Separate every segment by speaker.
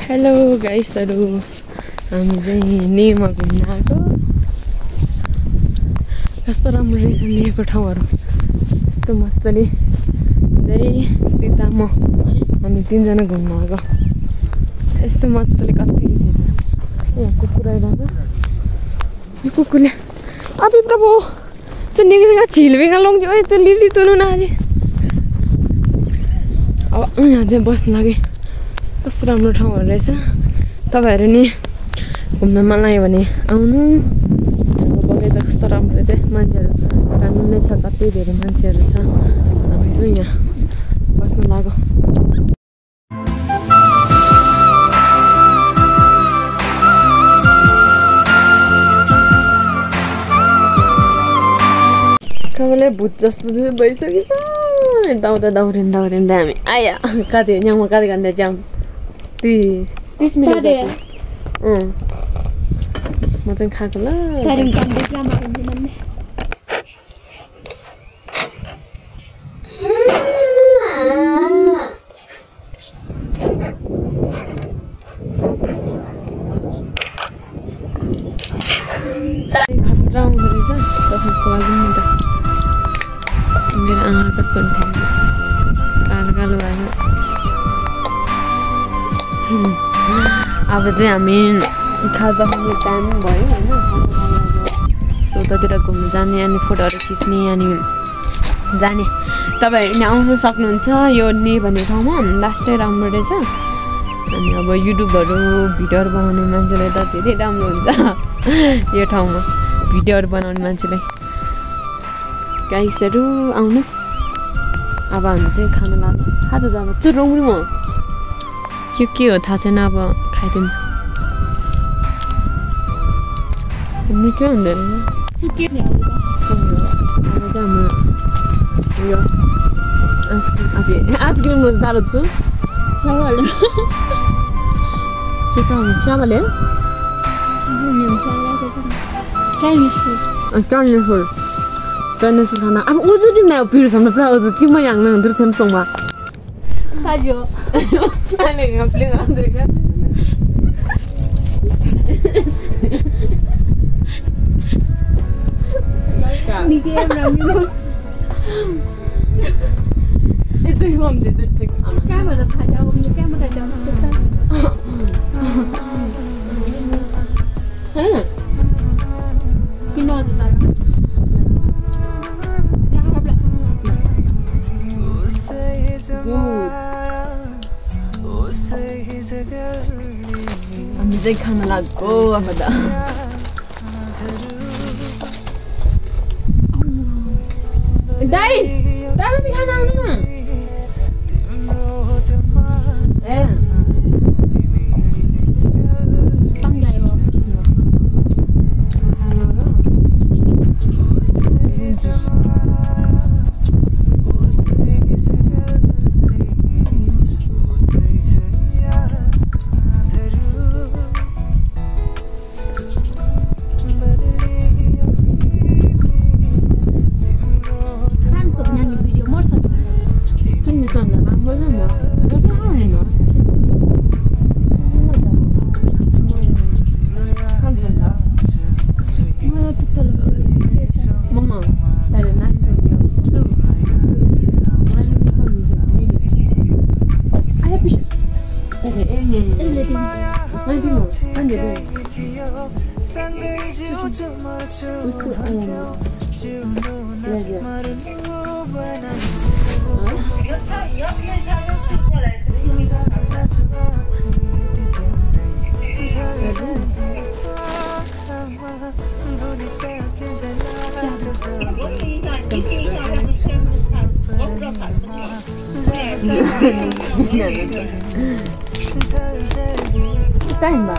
Speaker 1: Hello गाइसहरु हामी चाहिँ नेमा घुम्न आएको कस्तो राम्रो रहेछ नेको ठाउँहरु यस्तो मज्जाले सीता म हामी तीनजना घुम्न आएको यस्तो मज्जाले कति यहाँ कुकुर आइरहेको यो कुकुरले अबे प्रभु चाहिँ निकै छिलबेगा लङ ओइ त्यो लिली तुनु न आज अब यहाँ चाहिँ बस्न लागि कस्तो राम्रो ठाउँहरु रहेछ तपाईहरु नि घुम्न मन लाग्यो भने आउनु बगैँचा कस्तो राम्रो रहेछ मान्छेहरु राम्रो नै छ कति धेरै मान्छेहरु छ हामी चाहिँ यहाँ बस्न लाग्यो सबैले भूत जस्तो भइसकेछ दाउदा दाउरिँदा हामी आया कति यहाँ कति घन्टा जाम 30 मिनट म चाहिँ खाएको ल खतरा आउँदो रहेछ तपाईँको लागि नि त मेरो आँखा कस्तो कालो कालो भयो अब चाहिँ हामी खाजा खाने टाइम भयो होइन उतातिर घुम्नु जाने अनि फोटोहरू खिच्ने अनि जाने तपाईहरु आउनु सक्नुहुन्छ यो ने भन्ने ठाउँमा लास्टै राम्रो रहेछ अनि अब युट्युबहरू भिडियोहरू बनाउने मान्छेलाई त धेरै राम्रो हुन्छ यो ठाउँमा भिडियोहरू बनाउने मान्छेलाई गाइसहरु आउनुस् अब हामी चाहिँ खाना लाग्यो खाजा जानु चुरौरी म के हो थाहा छैन अब खाइदिन्छु निकै हुँदो रहेछ चुके यो आइसक्रिम रोज दालो छु के त हुन्छ श्यामले चाइनिज फुड खाना अब उजु दिन ना पिरो सम्म पुरा उजु कि म yang nang dur Samsung ma tajo ale ngapling andre kan ni ke ramino itu hom de tuk क्या भएर थाहा जाऊ म क्याबाट जाऊ हैन किन अझ तारा हामी चाहिँ खाना लाग्यो अब त दाइ दाइ खाना आउनु न ए टाइम बा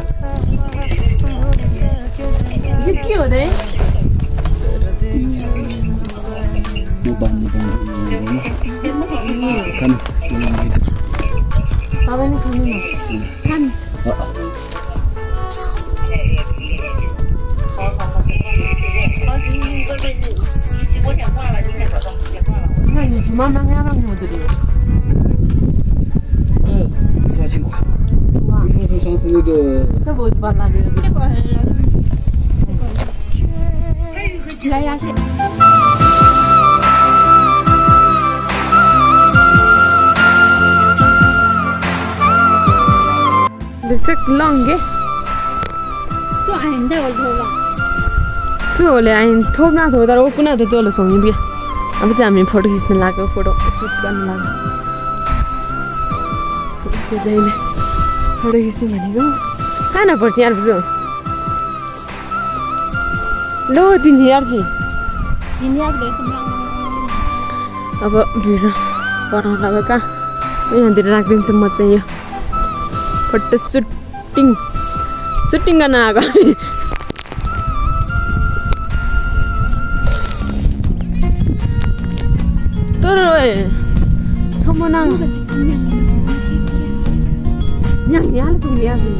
Speaker 1: ये के हो दे
Speaker 2: खाना
Speaker 1: तपाईले खानु न खानु你妈妈给让你们这里。
Speaker 2: 4,000块。哇。你说 सँगसँगै
Speaker 1: त्यो भोज बन्ना दियो बेसिक लंगे
Speaker 3: so I'm there all the
Speaker 1: सोले आइन थोपना थो तर ओकुना त चलो सँगै बिया अब चाहिँ हामी फोटो खिच्न लाग्यो फोटो सुट गर्न लाग्यो त्यो जहिले फोटो खिच्ने भनेको कहाँ नपर्छ यार बुझ्यो लो 3000 छ अब भिडियो बनाउन लाग्यो कहाँ यहाँतिर राखिदिन्छु म चाहिँ यो फोटो सुटिङ गर्न आएको तर सम्मना यहाँ सुन यहाँ सुन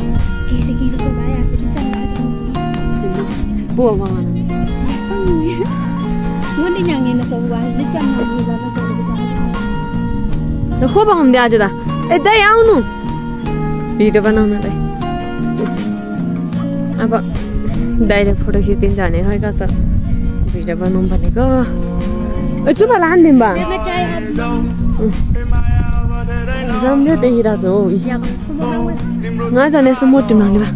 Speaker 1: बुवा खो पाउँदै आज त यतै आउनु भिडियो बनाउनलाई अब दाइले फोटो खिचिदिन्छ भने खै कसो भिडियो बनाउँ भनेको चुपा लान्दिउँ बा राम्रो देखिरहेको छ हौ नजाने यस्तो मोटी माग्ने बा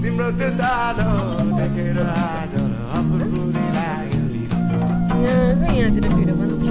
Speaker 4: तिम्रो त्यो चालो देखेर आज फुरफुरी लाग्यो
Speaker 1: यहाँतिर भिडियो बनाउँछ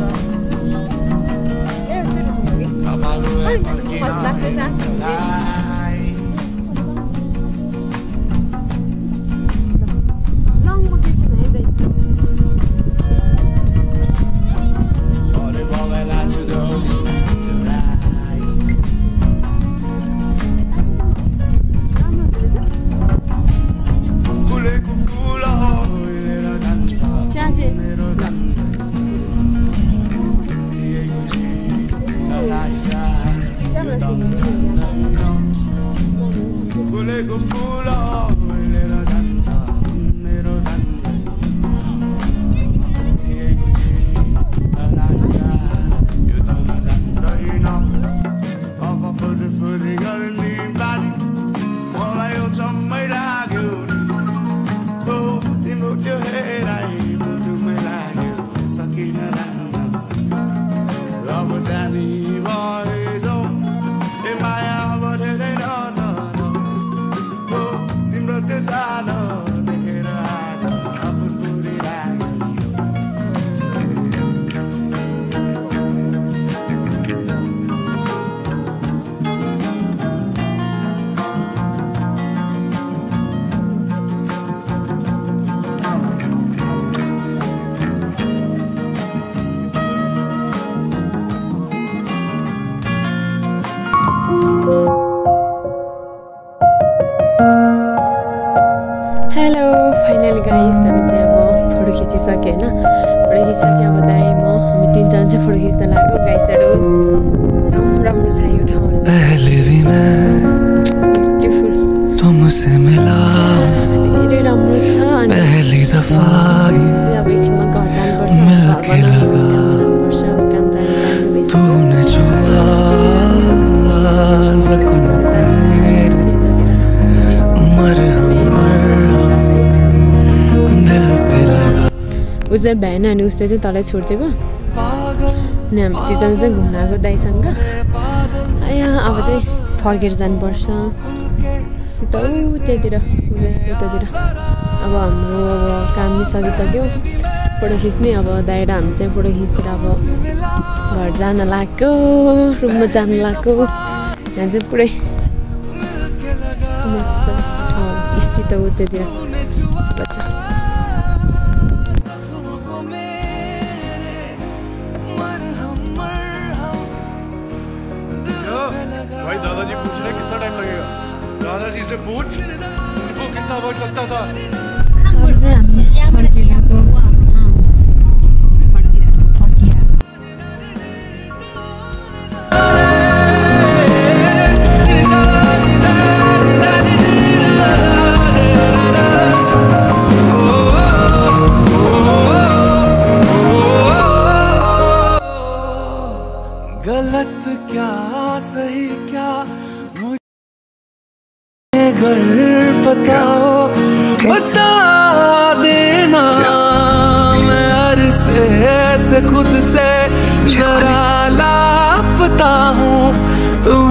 Speaker 1: हेलो फाइनली गाइस हामी चाहिँ अब फोटो खिचिसक्यो होइन फोटो खिचिसक्यो अब दाइ म हामी तीनजना चाहिँ फोटो खिच्न लाग्यो गाइसहरू राम्रो छ यो ठाउँ
Speaker 4: पहले भी मैं
Speaker 1: ब्युटिफुल
Speaker 4: तुमसे मिला
Speaker 1: धेरै राम्रो छ अनि
Speaker 4: पहली दफा
Speaker 1: चाहिँ अब एकछिनमा घर जानुपर्छ
Speaker 4: तूने छुआ जख्म को मेरे मरहम दिल पे लगा
Speaker 1: ऊ चाहिँ भ्यान अनि उसले चाहिँ तलै छोडिदिएको अनि हामी तिनजना चाहिँ घुम्न आएको दाइसँग यहाँ अब चाहिँ फर्केर जानुपर्छ सिधै त्यहाँतिर उतातिर अब हाम्रो काम नि सकिसक्यो फोटो खिच्ने अब दाइ र हामी चाहिँ फोटो खिचेर अब घर जान लाग्यो रुममा जान लाग्यो यहाँ चाहिँ पुरै स्थित हो त्यतिर बच्चा
Speaker 5: भाई दादाजी पूछ रहे कितना टाइम लगेगा दादाजी से पूछ उनको कितना वक्त लगता था
Speaker 4: क्या सही क्या मुझे घर बताओ, बता देना। मैं अरसे से खुद से जरा लापता हूँ, तुम